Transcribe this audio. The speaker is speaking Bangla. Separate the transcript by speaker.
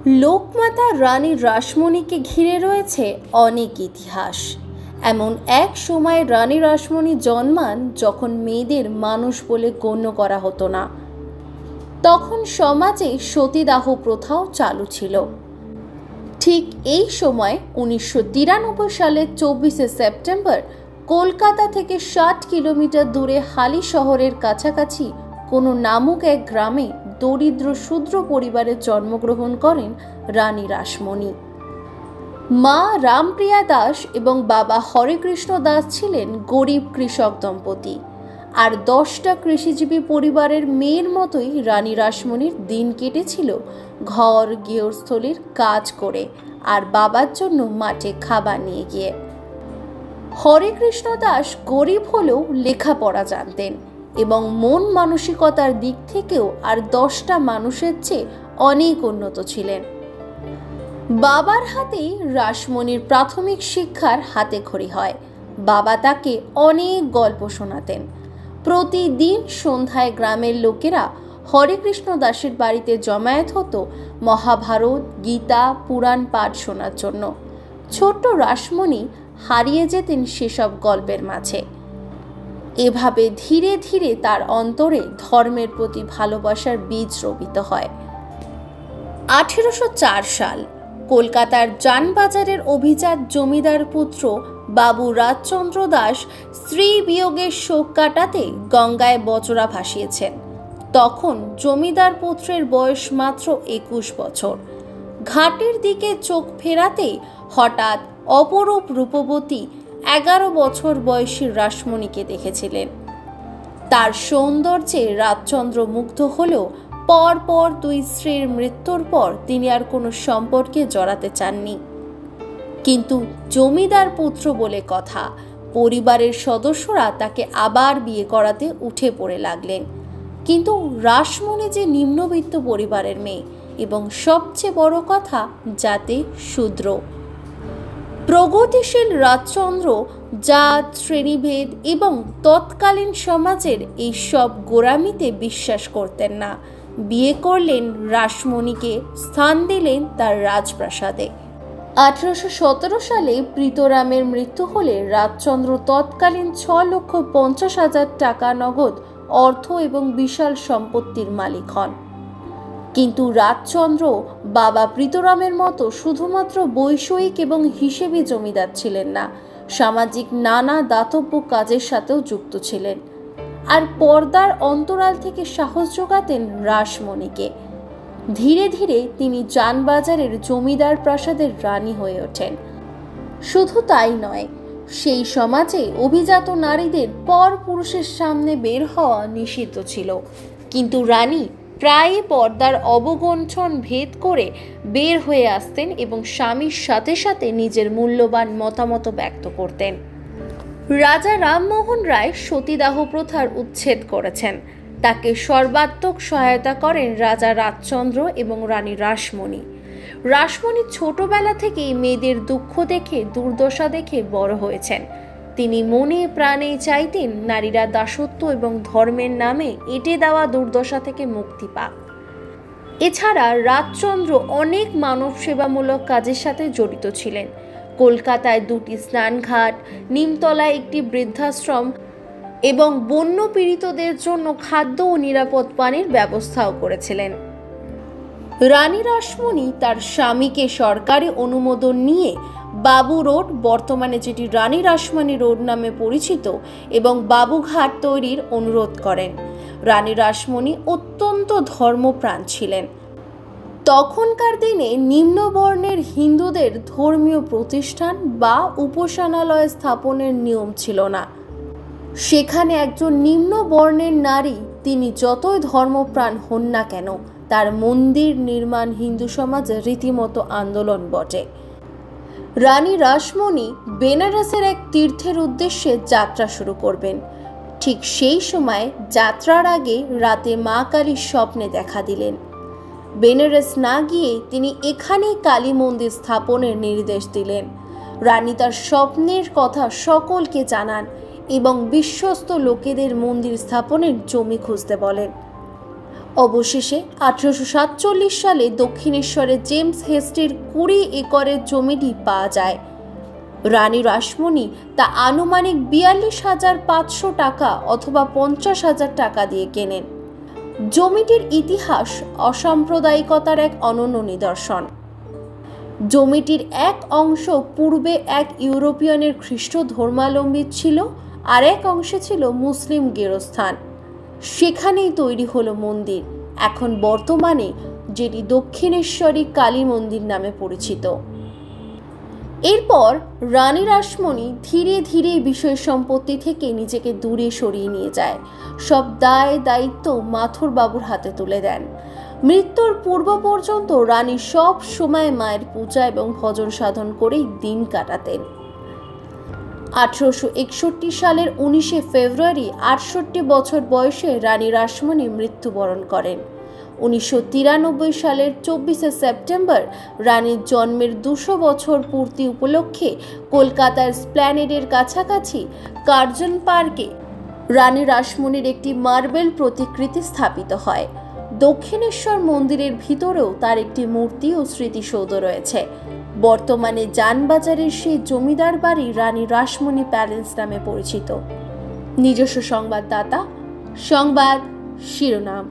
Speaker 1: লোকমাতা রানী রাসমণিকে ঘিরে রয়েছে অনেক ইতিহাস। এমন এক সময় রানী রাসমণি জন্মান যখন মেয়েদের মানুষ বলে গণ্য করা হতো না। তখন সমাজে সতীদাহ প্রথাও চালু ছিল। ঠিক এই সময় 1993 সালের 24শে সেপ্টেম্বর কলকাতা থেকে 60 কিলোমিটার দূরে হালি শহরের কাছাকাছি কোনো নামক এক গ্রামে দরিদ্র শূদ্র পরিবারে জন্মগ্রহণ করেন রানী রাসমণি। মা রামপ্রিয়া দাস এবং বাবা হরেকৃষ্ণ দাস ছিলেন গরিব কৃষক দম্পতি। আর 10টা কৃষিজীবী পরিবারের মেয়ের মতোই রানী রাসমণির দিন কেটেছিল ঘর গৃহস্থলীর কাজ করে আর বাবার জন্য মাঠে খাবার নিয়ে গিয়ে। হরেকৃষ্ণ দাস গরিব হলেও লেখাপড়া জানতেন এবং মন মানসিকতার দিক থেকেও আর 10টা মানুষের চেয়ে অনেক উন্নত ছিলেন। বাবার হাতেই রাসমণির প্রাথমিক শিক্ষার হাতেখড়ি হয়। বাবা তাকে অনেক গল্প শোনাতেন। প্রতিদিন সন্ধ্যায় গ্রামের লোকেরা হরেকৃষ্ণ দাসের বাড়িতে জমায়েত হতো মহাভারত, গীতা, পুরাণ পাঠ শোনার জন্য। ছোট্ট রাসমণি হারিয়ে যেতেন সেসব গল্পের মাঝে। এভাবে ধীরে ধীরে তার অন্তরে ধর্মের প্রতি ভালোবাসার বীজ রোপিত হয়। 1804 সাল কলকাতার জানবাজারের অভিজাত জমিদার পুত্র বাবু রাজচন্দ্র দাস স্ত্রী বিয়োগের শোক কাটাতে গঙ্গায় বচরা ভাসিয়েছেন। তখন জমিদার পুত্রের বয়স মাত্র 21 বছর। ঘাটের দিকে চোখ ফেরাতেই হঠাৎ অপরূপ রূপবতী 11 বছর বয়সী রাসমণিকে দেখেছিলেন। তার সৌন্দর্যে রাজচন্দ্র মুগ্ধ হলেও পরপর 2 স্ত্রীর মৃত্যুর পর তিনি আর কোনো সম্পর্কে জড়াতে চাননি। কিন্তু জমিদার পুত্র বলে কথা, পরিবারের সদস্যরা তাকে আবার বিয়ে করাতে উঠে পড়ে লাগলেন। কিন্তু রাসমণি যে নিম্নবিত্ত পরিবারের মেয়ে এবং সবচেয়ে বড় কথা জাতে শূদ্র। প্রগতিশীল রাজচন্দ্র জাত, শ্রেণীভেদ এবং তৎকালীন সমাজের এই সব গোঁড়ামিতে বিশ্বাস করতেন না। বিয়ে করলেন রাসমণিকে, স্থান দিলেন তার রাজপ্রাসাদে। 1817 সালে প্রীতরামের মৃত্যু হলে রাজচন্দ্র তৎকালীন 6,50,000 টাকা নগদ অর্থ এবং বিশাল সম্পত্তির মালিক হন। কিন্তু রাজচন্দ্র বাবা প্রীতরামের মতো শুধুমাত্র বৈষয়িক এবং হিসেবি জমিদার ছিলেন না, সামাজিক নানা দাতব্য কাজের সাথেও যুক্ত ছিলেন। আর পর্দার অন্তরাল থেকে সাহস যোগাতেন রাসমণিকে। ধীরে ধীরে তিনি জানবাজারের জমিদার প্রাসাদের রানী হয়ে ওঠেন। শুধু তাই নয়, সেই সমাজে অভিজাত নারীদের পর পুরুষের সামনে বের হওয়া নিষিদ্ধ ছিল। কিন্তু রানী প্রায়ই পর্দার অবগুণ্ঠন ভেদ করে বের হয়ে আসতেন এবং স্বামীর সাথে সাথে নিজের মূল্যবান মতামত ব্যক্ত করতেন। রাজা রামমোহন রায় সতীদাহ প্রথার উচ্ছেদ করেছেন। তাকে সর্বাত্মক সহায়তা করেন রাজা রাজচন্দ্র এবং রানী রাসমণি। রাসমণি ছোটবেলা থেকেই মেয়েদের দুঃখ দেখে, দুর্দশা দেখে বড় হয়েছেন। তিনি মনে প্রাণে চাইতেন নারীরা দাসত্ব এবং ধর্মের নামে এঁটে দেওয়া দুর্দশা থেকে মুক্তি পাক। এছাড়া রাজচন্দ্র অনেক মানব সেবামূলক কাজের সাথে জড়িত ছিলেন। কলকাতায় 2টি স্নানঘাট, নিমতলায় একটি বৃদ্ধাশ্রম এবং বন্য পীড়িতদের জন্য খাদ্য ও নিরাপদ পানির ব্যবস্থাও করেছিলেন। রানী রাসমণি তার স্বামীকে সরকারি অনুমোদন নিয়ে বাবু রোড, বর্তমানে যেটি রানী রাসমণি রোড নামে পরিচিত, এবং বাবুঘাট তৈরির অনুরোধ করেন। রানী রাসমণি অত্যন্ত ধর্মপ্রাণ ছিলেন। তখনকার দিনে নিম্নবর্ণের হিন্দুদের ধর্মীয় প্রতিষ্ঠান বা উপাসনালয় স্থাপনের নিয়ম ছিল না। সেখানে একজন নিম্ন বর্ণের নারী, তিনি যতই ধর্মপ্রাণ হন না কেন, তার মন্দির নির্মাণ হিন্দু সমাজে রীতিমতো আন্দোলন বটে। রানী রাসমণি বেনারসের এক তীর্থের উদ্দেশ্যে যাত্রা শুরু করবেন। ঠিক সেই সময় যাত্রার আগে রাতে মা কালীর স্বপ্নে দেখা দিলেন। বেনারস না গিয়ে তিনি এখানেই কালী মন্দির স্থাপনের নির্দেশ দিলেন। রানী তার স্বপ্নের কথা সকলকে জানান এবং বিশ্বস্ত লোকেদের মন্দির স্থাপনের জমি খুঁজতে বলেন। অবশেষে 1847 সালে দক্ষিণেশ্বরে জেমস হেস্টির 20 একরের জমিটি পাওয়া যায়। রানী রাসমণি তা আনুমানিক 42,500 টাকা অথবা 50,000 টাকা দিয়ে কেনেন। জমিটির ইতিহাস অসাম্প্রদায়িকতার এক অনন্য নিদর্শন। জমিটির এক অংশ পূর্বে এক ইউরোপিয়ানের খ্রিস্ট ধর্মাবলম্বী ছিল, আর এক অংশে ছিল মুসলিম গেরস্থান। সেখানেই তৈরি হলো মন্দির, এখন বর্তমানে যেটি দক্ষিণেশ্বরী কালী মন্দির নামে পরিচিত। এরপর রানী রাসমণি ধীরে ধীরে বিষয় সম্পত্তি থেকে নিজেকে দূরে সরিয়ে নিয়ে যায়। সব দায় দায়িত্ব মাথুর বাবুর হাতে তুলে দেন। মৃত্যুর পূর্ব পর্যন্ত রানী সব সময় মায়ের পূজা এবং ভজন সাধন করেই দিন কাটাতেন। 1861 সালের 19 ফেব্রুয়ারি 68 বছর বয়সে রানী রাসমণি মৃত্যুবরণ করেন। 1993 সালের 24 সেপ্টেম্বর রানীর জন্মের 200 বছর পূর্তি উপলক্ষে কলকাতার স্প্ল্যানেডের কাছাকাছি কার্জন পার্কে রানী রাসমণির একটি মার্বেল প্রতিকৃতি স্থাপিত হয়। দক্ষিণেশ্বর মন্দিরের ভিতরেও তার একটি মূর্তি ও স্মৃতিসৌধ রয়েছে। বর্তমানে জানবাজারের সেই জমিদার বাড়ি রানী রাসমণি প্যালেস নামে পরিচিত। নিজস্ব সংবাদদাতা, সংবাদ শিরোনাম।